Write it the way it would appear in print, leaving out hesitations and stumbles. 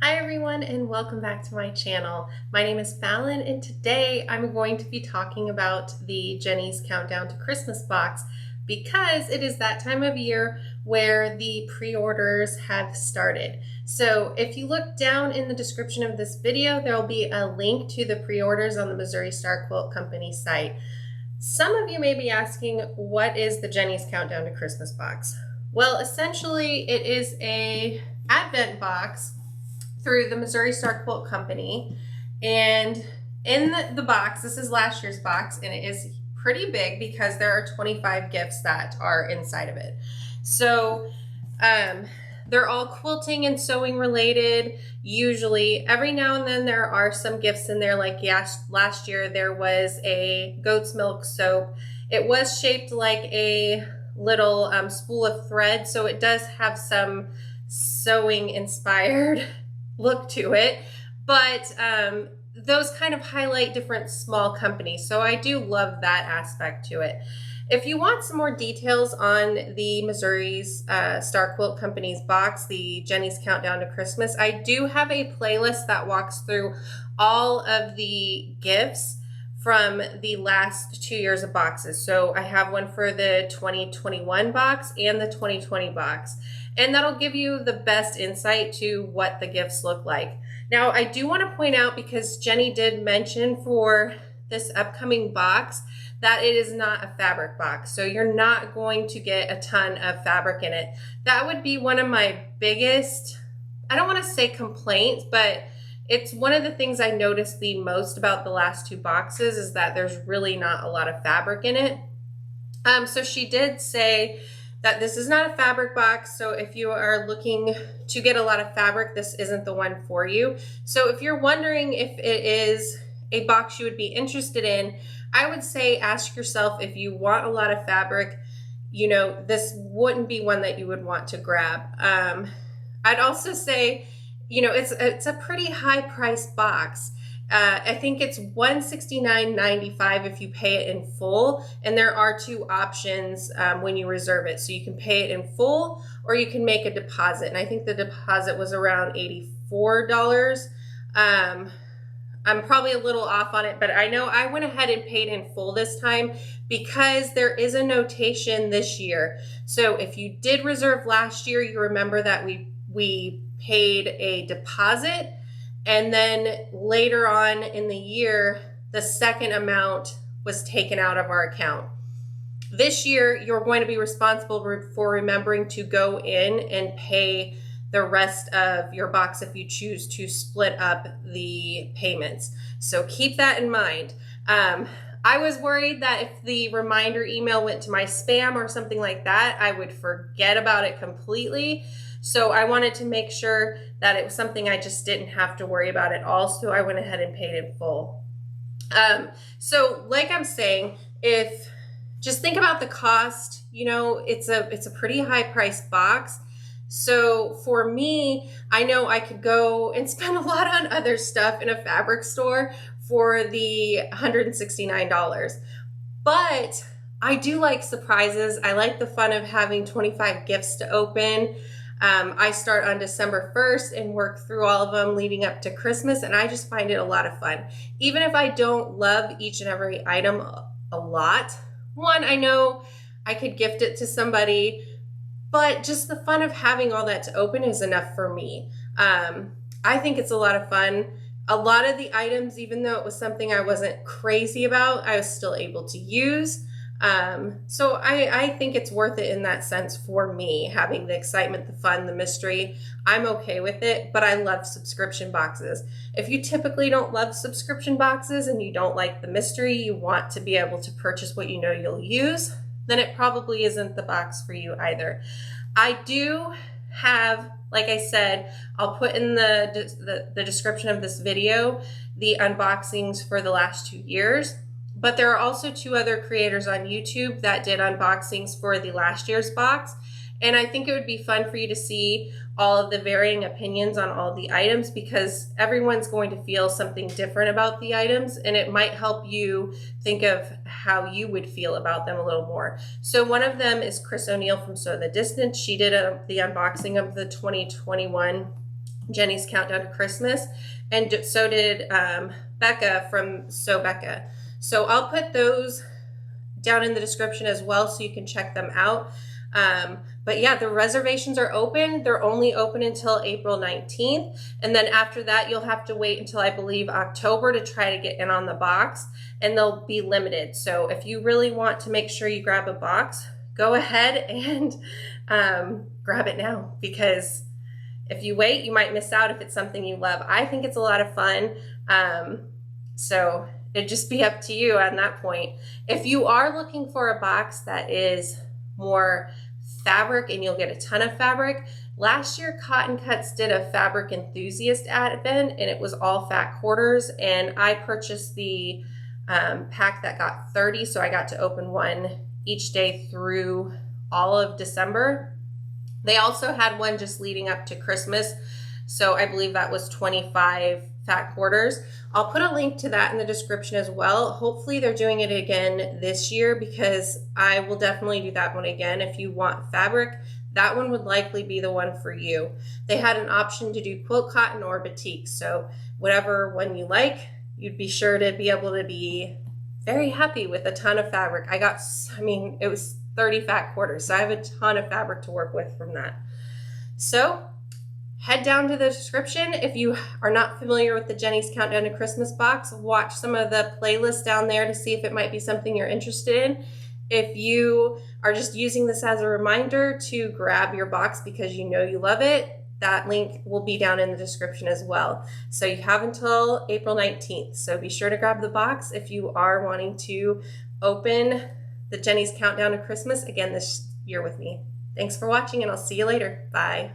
Hi everyone and welcome back to my channel. My name is Fallon and today I'm going to be talking about the Jenny's Countdown to Christmas box because it is that time of year where the pre-orders have started. So if you look down in the description of this video, there will be a link to the pre-orders on the Missouri Star Quilt Company site. Some of you may be asking, what is the Jenny's Countdown to Christmas box? Well, essentially it is a advent box through the Missouri Star Quilt Company. And in the box, this is last year's box, and it is pretty big because there are 25 gifts that are inside of it. So they're all quilting and sewing related. Usually, every now and then there are some gifts in there, like last year there was a goat's milk soap. It was shaped like a little spool of thread, so it does have some sewing inspired look to it, but those kind of highlight different small companies, so I do love that aspect to it. If you want some more details on the Missouri's Star Quilt Company's box, the Jenny's Countdown to Christmas, I do have a playlist that walks through all of the gifts from the last 2 years of boxes. So I have one for the 2021 box and the 2020 box. And that'll give you the best insight to what the gifts look like. Now, I do want to point out, because Jenny did mention for this upcoming box that it is not a fabric box. So you're not going to get a ton of fabric in it. That would be one of my biggest, I don't want to say complaints, but it's one of the things I noticed the most about the last two boxes is that there's really not a lot of fabric in it. So she did say that this is not a fabric box, so if you are looking to get a lot of fabric, this isn't the one for you. So if you're wondering if it is a box you would be interested in, I would say ask yourself, if you want a lot of fabric, you know, this wouldn't be one that you would want to grab. I'd also say, you know, it's a pretty high priced box. I think it's $169.95 if you pay it in full, and there are two options when you reserve it. So you can pay it in full or you can make a deposit, and I think the deposit was around $84. I'm probably a little off on it, but I know I went ahead and paid in full this time because there is a notation this year. So if you did reserve last year, you remember that we paid a deposit, and then later on in the year, the second amount was taken out of our account. This year, you're going to be responsible for remembering to go in and pay the rest of your box if you choose to split up the payments. So keep that in mind. I was worried that if the reminder email went to my spam or something like that, I would forget about it completely. So I wanted to make sure that it was something I just didn't have to worry about at all. So I went ahead and paid in full. So like I'm saying, if just think about the cost, you know, it's a pretty high priced box. So for me, I know I could go and spend a lot on other stuff in a fabric store for the $169. But I do like surprises. I like the fun of having 25 gifts to open. I start on December 1st and work through all of them leading up to Christmas, and I just find it a lot of fun. Even if I don't love each and every item a lot, one, I know I could gift it to somebody, but just the fun of having all that to open is enough for me. I think it's a lot of fun. A lot of the items, even though it was something I wasn't crazy about, I was still able to use. So I think it's worth it in that sense for me, having the excitement, the fun, the mystery. I'm okay with it, but I love subscription boxes. If you typically don't love subscription boxes and you don't like the mystery, you want to be able to purchase what you know you'll use, then it probably isn't the box for you either. I do have, like I said, I'll put in the description of this video the unboxings for the last 2 years. But there are also two other creators on YouTube that did unboxings for the last year's box. And I think it would be fun for you to see all of the varying opinions on all the items, because everyone's going to feel something different about the items, and it might help you think of how you would feel about them a little more. So one of them is Chris O'Neill from Sew the Distance. She did the unboxing of the 2021 Jenny's Countdown to Christmas, and so did Becca from Becca. So I'll put those down in the description as well so you can check them out. But yeah, the reservations are open. They're only open until April 19th. And then after that, you'll have to wait until I believe October to try to get in on the box, and they'll be limited. So if you really want to make sure you grab a box, go ahead and grab it now, because if you wait, you might miss out if it's something you love. I think it's a lot of fun. So it'd just be up to you on that point. If you are looking for a box that is more fabric and you'll get a ton of fabric, last year Cotton Cuts did a fabric enthusiast advent, and it was all fat quarters, and I purchased the pack that got 30, so I got to open one each day through all of December. They also had one just leading up to Christmas, so I believe that was 25 fat quarters. I'll put a link to that in the description as well. Hopefully they're doing it again this year, because I will definitely do that one again. If you want fabric, that one would likely be the one for you. They had an option to do quilt cotton or batik, so whatever one you like, you'd be sure to be able to be very happy with a ton of fabric. It was 30 fat quarters, so I have a ton of fabric to work with from that. So head down to the description. If you are not familiar with the Jenny's Countdown to Christmas box, watch some of the playlists down there to see if it might be something you're interested in. If you are just using this as a reminder to grab your box because you know you love it, that link will be down in the description as well. So you have until April 19th. So be sure to grab the box if you are wanting to open the Jenny's Countdown to Christmas again this year with me. Thanks for watching, and I'll see you later. Bye.